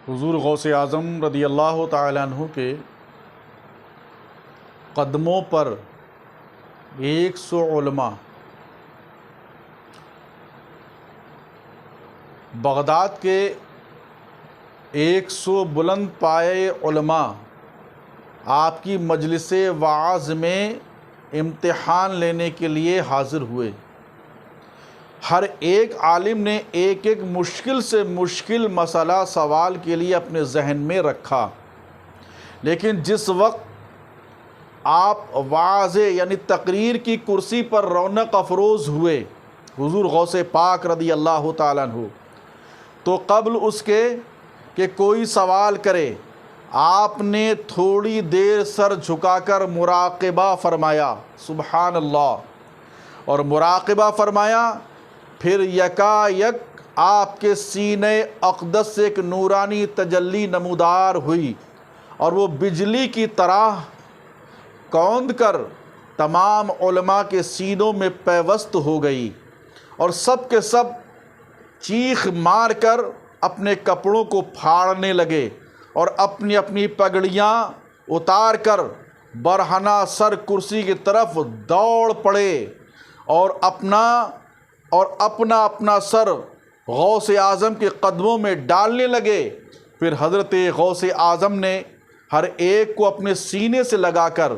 حضور غوث اعظم رضی اللہ تعالیٰ عنہ کے قدموں پر 100 علماء بغداد کے 100 بلند پائے علماء آپ کی مجلس وعظ میں امتحان لینے کے لیے حاضر ہوئے۔ ہر ایک عالم نے ایک ایک مشکل سے مشکل مسئلہ سوال کے لیے اپنے ذہن میں رکھا، لیکن جس وقت آپ واعظ یعنی تقریر کی کرسی پر رونق افروز ہوئے حضور غوث پاک رضی اللہ تعالیٰ عنہ، تو قبل اس کے کہ کوئی سوال کرے آپ نے تھوڑی دیر سر جھکا کر مراقبہ فرمایا، سبحان اللہ، اور مراقبہ فرمایا، پھر یکا یک آپ کے سینے اقدس سے ایک نورانی تجلی نمودار ہوئی اور وہ بجلی کی طرح کوند کر تمام علماء کے سینوں میں پیوست ہو گئی، اور سب کے سب چیخ مار کر اپنے کپڑوں کو پھاڑنے لگے اور اپنی اپنی پگڑیاں اتار کر برہنہ سر کرسی کی طرف دوڑ پڑے اور اپنا سر غوث اعظم کے قدموں میں ڈالنے لگے۔ پھر حضرت غوث اعظم نے ہر ایک کو اپنے سینے سے لگا کر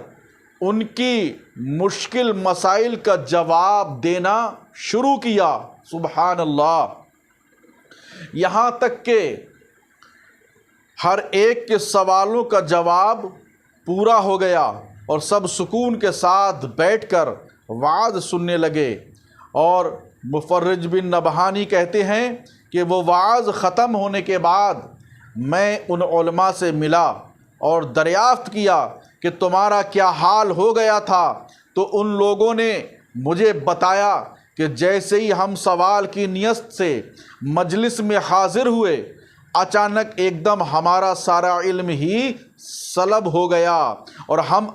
ان کی مشکل مسائل کا جواب دینا شروع کیا، سبحان اللہ، یہاں تک کہ ہر ایک کے سوالوں کا جواب پورا ہو گیا اور سب سکون کے ساتھ بیٹھ کر وعظ سننے لگے۔ اور مفرج بن نبہانی کہتے ہیں کہ وہ وعظ ختم ہونے کے بعد میں ان علماء سے ملا اور دریافت کیا کہ تمہارا کیا حال ہو گیا تھا، تو ان لوگوں نے مجھے بتایا کہ جیسے ہی ہم سوال کی نیت سے مجلس میں حاضر ہوئے، اچانک ایک دم ہمارا سارا علم ہی سلب ہو گیا اور ہم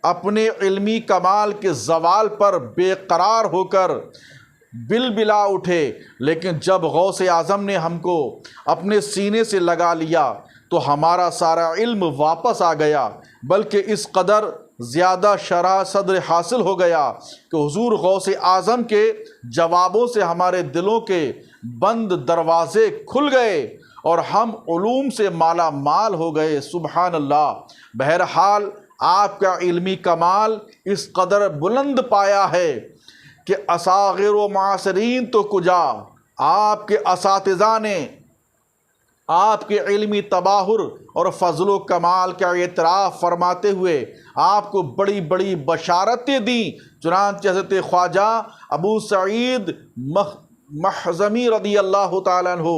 اپنے علمی کمال کے زوال پر بے قرار ہو کر بلا اٹھے، لیکن جب غوث اعظم نے ہم کو اپنے سینے سے لگا لیا تو ہمارا سارا علم واپس آ گیا، بلکہ اس قدر زیادہ شرح صدر حاصل ہو گیا کہ حضور غوث اعظم کے جوابوں سے ہمارے دلوں کے بند دروازے کھل گئے اور ہم علوم سے مالا مال ہو گئے، سبحان اللہ۔ بہرحال آپ کا علمی کمال اس قدر بلند پایا ہے کہ اصاغر و معاصرین تو کجا، آپ کے اساتذہ نے آپ کے علمی تباہر اور فضل و کمال کا اعتراف فرماتے ہوئے آپ کو بڑی بڑی بشارتیں دیں، چنانچہ حضرت خواجہ ابو سعید محزمی رضی اللہ تعالیٰ عنہ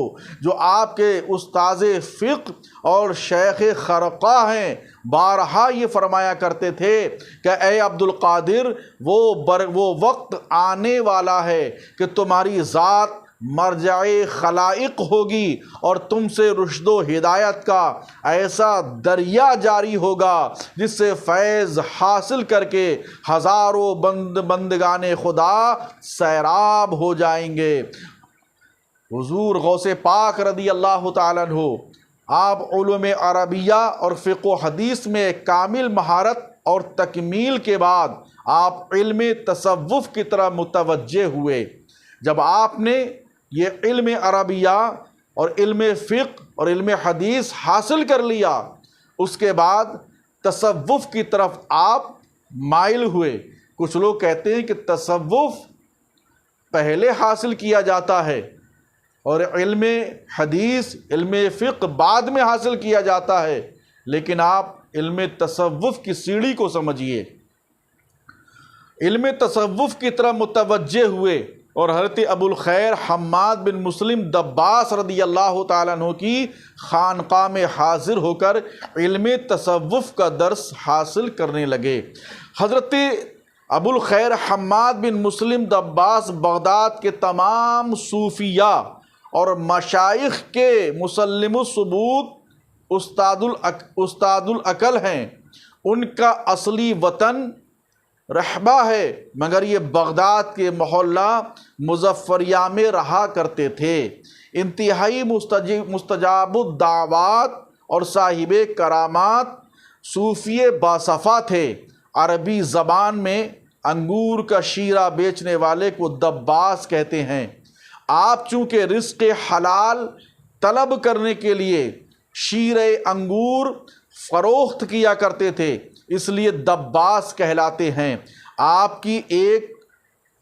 جو آپ کے استاذ فقہ اور شیخ خرقہ ہیں، بارہا یہ فرمایا کرتے تھے کہ اے عبد القادر، وہ وقت آنے والا ہے کہ تمہاری ذات مرجع خلائق ہوگی اور تم سے رشد و ہدایت کا ایسا دریا جاری ہوگا جس سے فیض حاصل کر کے ہزاروں بندگان خدا سیراب ہو جائیں گے۔ حضور غوث پاک رضی اللہ تعالیٰ عنہ آپ علوم عربیہ اور فقہ و حدیث میں کامل مہارت اور تکمیل کے بعد آپ علم تصوف کی طرف متوجہ ہوئے۔ جب آپ نے یہ علم عربیہ اور علم فقہ اور علم حدیث حاصل کر لیا، اس کے بعد تصوف کی طرف آپ مائل ہوئے۔ کچھ لوگ کہتے ہیں کہ تصوف پہلے حاصل کیا جاتا ہے اور علم حدیث علم فقہ بعد میں حاصل کیا جاتا ہے، لیکن آپ علم تصوف کی سیڑھی کو سمجھیے۔ علم تصوف کی طرف متوجہ ہوئے اور حضرت ابو الخیر حماد بن مسلم دباس رضی اللہ تعالیٰ عنہ کی خانقاہ میں حاضر ہو کر علم تصوف کا درس حاصل کرنے لگے۔ حضرت ابو الخیر حماد بن مسلم دباس بغداد کے تمام صوفیہ اور مشائخ کے مسلم الثبوت استاد العقل ہیں۔ ان کا اصلی وطن رحبہ ہے، مگر یہ بغداد کے محلہ مظفریہ میں رہا کرتے تھے۔ انتہائی مستجاب الدعوات اور صاحب کرامات صوفی باصفا تھے۔ عربی زبان میں انگور کا شیرہ بیچنے والے کو دباس کہتے ہیں۔ آپ چونکہ رزق حلال طلب کرنے کے لیے شیرہ انگور فروخت کیا کرتے تھے، اس لیے دباس کہلاتے ہیں۔ آپ کی ایک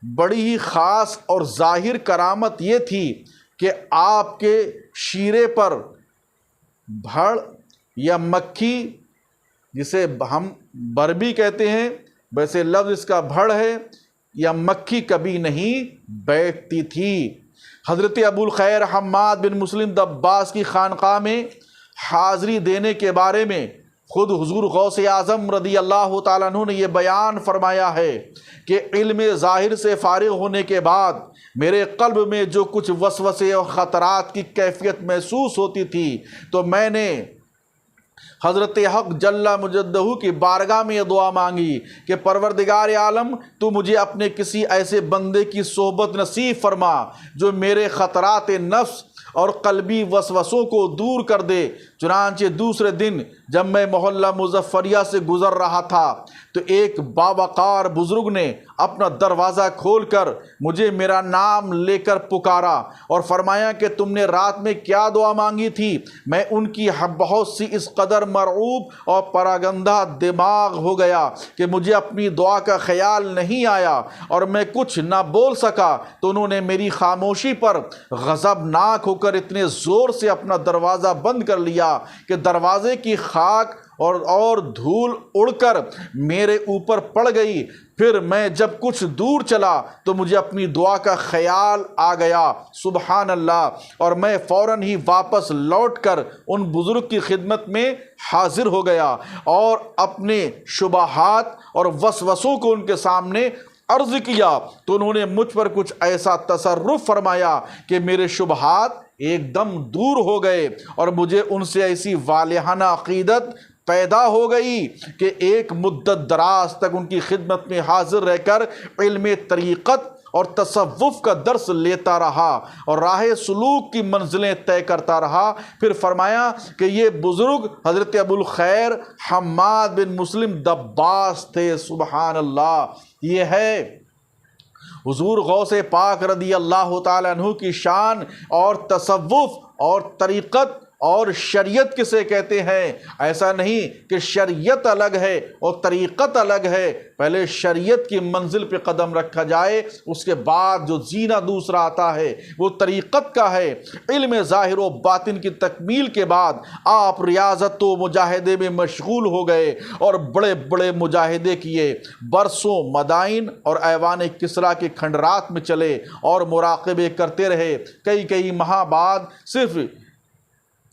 بڑی ہی خاص اور ظاہر کرامت یہ تھی کہ آپ کے شیرے پر بھڑ یا مکھی، جسے ہم بربی کہتے ہیں، ویسے لفظ اس کا بھڑ ہے، یا مکھی کبھی نہیں بیٹھتی تھی۔ حضرت ابو الخیر حماد بن مسلم دباس کی خانقاہ میں حاضری دینے کے بارے میں خود حضور غوث اعظم رضی اللہ تعالیٰ عنہ نے یہ بیان فرمایا ہے کہ علم ظاہر سے فارغ ہونے کے بعد میرے قلب میں جو کچھ وسوسے اور خطرات کی کیفیت محسوس ہوتی تھی تو میں نے حضرت حق جل مجدہ کی بارگاہ میں یہ دعا مانگی کہ پروردگار عالم تو مجھے اپنے کسی ایسے بندے کی صحبت نصیب فرما جو میرے خطرات نفس اور قلبی وسوسوں کو دور کر دے۔ چنانچہ دوسرے دن جب میں محلہ مظفریہ سے گزر رہا تھا تو ایک باوقار بزرگ نے اپنا دروازہ کھول کر مجھے میرا نام لے کر پکارا اور فرمایا کہ تم نے رات میں کیا دعا مانگی تھی؟ میں ان کی بہت سی اس قدر مرعوب اور پراگندہ دماغ ہو گیا کہ مجھے اپنی دعا کا خیال نہیں آیا اور میں کچھ نہ بول سکا، تو انہوں نے میری خاموشی پر غضبناک ہو کر اتنے زور سے اپنا دروازہ بند کر لیا کہ دروازے کی خاک اور دھول اڑ کر میرے اوپر پڑ گئی۔ پھر میں جب کچھ دور چلا تو مجھے اپنی دعا کا خیال آ گیا، سبحان اللہ، اور میں فوراً ہی واپس لوٹ کر ان بزرگ کی خدمت میں حاضر ہو گیا اور اپنے شبہات اور وسوسوں کو ان کے سامنے عرض کیا، تو انہوں نے مجھ پر کچھ ایسا تصرف فرمایا کہ میرے شبہات ایک دم دور ہو گئے اور مجھے ان سے ایسی والہانہ عقیدت پیدا ہو گئی کہ ایک مدت دراز تک ان کی خدمت میں حاضر رہ کر علم طریقت اور تصوف کا درس لیتا رہا اور راہ سلوک کی منزلیں طے کرتا رہا۔ پھر فرمایا کہ یہ بزرگ حضرت ابو الخیر حماد بن مسلم دباس تھے، سبحان اللہ۔ یہ ہے حضور غوث پاک رضی اللہ تعالیٰ عنہ کی شان اور تصوف اور طریقت اور شریعت کسے کہتے ہیں۔ ایسا نہیں کہ شریعت الگ ہے اور طریقت الگ ہے، پہلے شریعت کی منزل پہ قدم رکھا جائے، اس کے بعد جو زینہ دوسرا آتا ہے وہ طریقت کا ہے۔ علم ظاہر و باطن کی تکمیل کے بعد آپ ریاضت و مجاہدے میں مشغول ہو گئے اور بڑے بڑے مجاہدے کیے، برسوں مدائن اور ایوان کسریٰ کے کھنڈرات میں چلے اور مراقبے کرتے رہے۔ کئی ماہ بعد صرف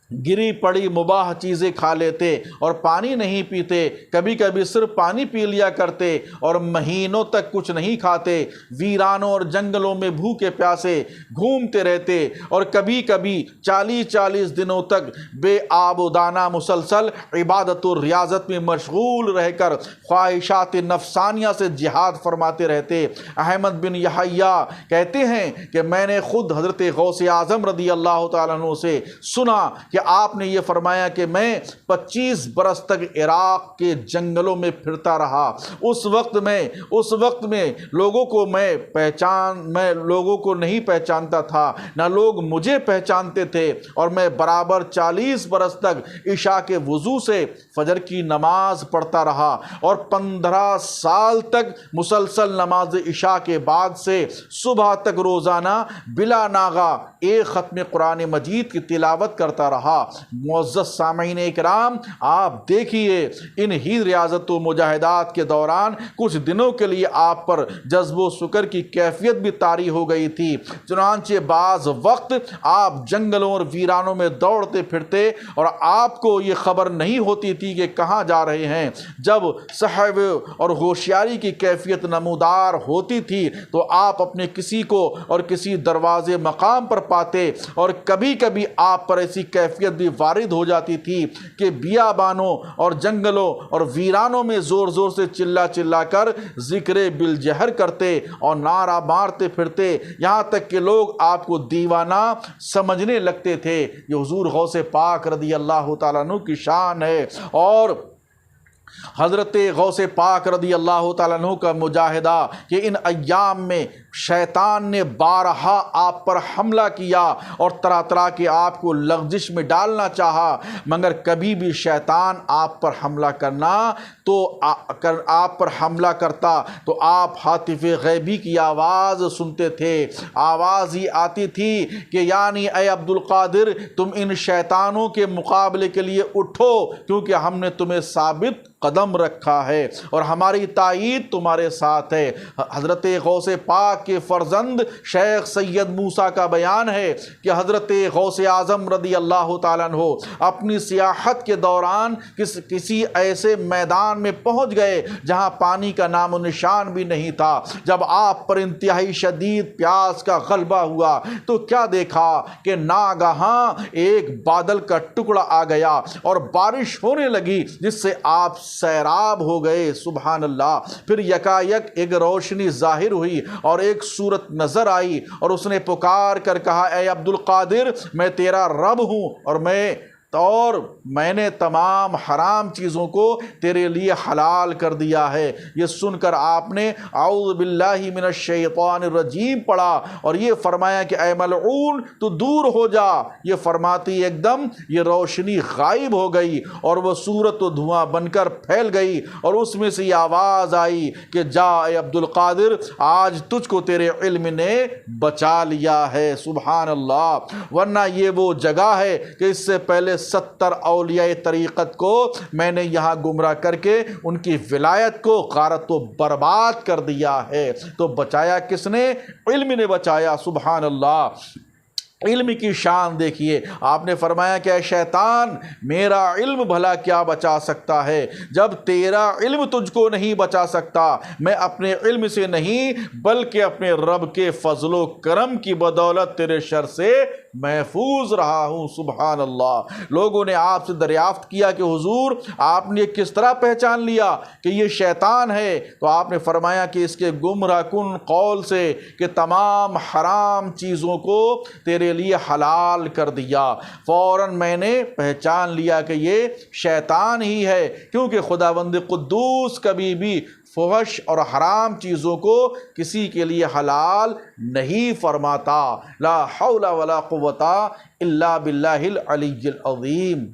گری پڑی مباح چیزیں کھا لیتے اور پانی نہیں پیتے، کبھی کبھی صرف پانی پی لیا کرتے اور مہینوں تک کچھ نہیں کھاتے، ویرانوں اور جنگلوں میں بھوکے پیاسے گھومتے رہتے اور کبھی کبھی 40 دنوں تک بے آب و دانہ مسلسل عبادت و ریاضت میں مشغول رہ کر خواہشات نفسانیہ سے جہاد فرماتے رہتے۔ احمد بن یحییٰ کہتے ہیں کہ میں نے خود حضرت غوث اعظم رضی اللہ تعالیٰ عنہ سے سنا کہ آپ نے یہ فرمایا کہ میں 25 برس تک عراق کے جنگلوں میں پھرتا رہا۔ اس وقت میں لوگوں کو میں لوگوں کو نہیں پہچانتا تھا، نہ لوگ مجھے پہچانتے تھے، اور میں برابر 40 برس تک عشاء کے وضو سے فجر کی نماز پڑھتا رہا اور 15 سال تک مسلسل نماز عشاء کے بعد سے صبح تک روزانہ بلا ناغہ ایک ختم قرآن مجید کی تلاوت کرتا رہا۔ معزز سامعین اکرام، آپ دیکھیے ان ہی ریاضت و مجاہدات کے دوران کچھ دنوں کے لیے آپ پر جذب و سکر کی کیفیت بھی طاری ہو گئی تھی، چنانچہ بعض وقت آپ جنگلوں اور ویرانوں میں دوڑتے پھرتے اور آپ کو یہ خبر نہیں ہوتی تھی کہ کہاں جا رہے ہیں۔ جب صحو اور ہوشیاری کی کیفیت نمودار ہوتی تھی تو آپ اپنے کسی کو اور کسی دروازے مقام پر پاتے اور کبھی کبھی آپ پر ایسی کیفیت کیفیت بھی وارد ہو جاتی تھی کہ بیابانوں اور جنگلوں اور ویرانوں میں زور زور سے چلا چلا کر ذکر بالجہر کرتے اور نعرہ مارتے پھرتے، یہاں تک کہ لوگ آپ کو دیوانہ سمجھنے لگتے تھے۔ یہ حضور غوث پاک رضی اللہ تعالیٰ عنہ کی شان ہے۔ اور حضرت غوث پاک رضی اللہ تعالیٰ عنہ کا مجاہدہ کہ ان ایام میں شیطان نے بارہا آپ پر حملہ کیا اور طرح طرح کے آپ کو لغزش میں ڈالنا چاہا، مگر کبھی بھی شیطان آپ پر حملہ آپ پر حملہ کرتا تو آپ ہاتف غیبی کی آواز سنتے تھے۔ آواز ہی آتی تھی کہ یعنی اے عبد القادر، تم ان شیطانوں کے مقابلے کے لیے اٹھو، کیونکہ ہم نے تمہیں ثابت قدم رکھا ہے اور ہماری تائید تمہارے ساتھ ہے۔ حضرت غوث پاک کے فرزند شیخ سید موسیٰ کا بیان ہے کہ حضرت غوث اعظم رضی اللہ تعالیٰ عنہ اپنی سیاحت کے دوران کسی ایسے میدان میں پہنچ گئے جہاں پانی کا نام و نشان بھی نہیں تھا۔ جب آپ پر انتہائی شدید پیاس کا غلبہ ہوا تو کیا دیکھا کہ ناگہاں ایک بادل کا ٹکڑا آ گیا اور بارش ہونے لگی، جس سے آپ سیراب ہو گئے۔ سبحان اللہ۔ پھر یکا یک ایک روشنی ظاہر ہوئی اور ایک صورت نظر آئی اور اس نے پکار کر کہا، اے عبد القادر، میں تیرا رب ہوں اور میں نے تمام حرام چیزوں کو تیرے لیے حلال کر دیا ہے۔ یہ سن کر آپ نے اعوذ باللہ من الشیطان الرجیم پڑھا اور یہ فرمایا کہ اے ملعون تو دور ہو جا۔ یہ فرماتی ایک دم یہ روشنی غائب ہو گئی اور وہ صورت و دھواں بن کر پھیل گئی اور اس میں سے یہ آواز آئی کہ جا اے عبد القادر، آج تجھ کو تیرے علم نے بچا لیا ہے۔ سبحان اللہ۔ ورنہ یہ وہ جگہ ہے کہ اس سے پہلے 70 اولیاء طریقت کو میں نے یہاں گمراہ کر کے ان کی ولایت کو غارت و برباد کر دیا ہے۔ تو بچایا کس نے؟ علم نے بچایا۔ سبحان اللہ۔ علم کی شان دیکھیے، آپ نے فرمایا کہ اے شیطان، میرا علم بھلا کیا بچا سکتا ہے؟ جب تیرا علم تجھ کو نہیں بچا سکتا، میں اپنے علم سے نہیں بلکہ اپنے رب کے فضل و کرم کی بدولت تیرے شر سے محفوظ رہا ہوں۔ سبحان اللہ۔ لوگوں نے آپ سے دریافت کیا کہ حضور، آپ نے کس طرح پہچان لیا کہ یہ شیطان ہے؟ تو آپ نے فرمایا کہ اس کے گمراہ کن قول سے کہ تمام حرام چیزوں کو تیرے لیے حلال کر دیا، فوراً میں نے پہچان لیا کہ یہ شیطان ہی ہے، کیونکہ خداوند قدوس کبھی بھی فحش اور حرام چیزوں کو کسی کے لیے حلال نہیں فرماتا۔ لا حول ولا قوة الا باللہ العلی العظیم۔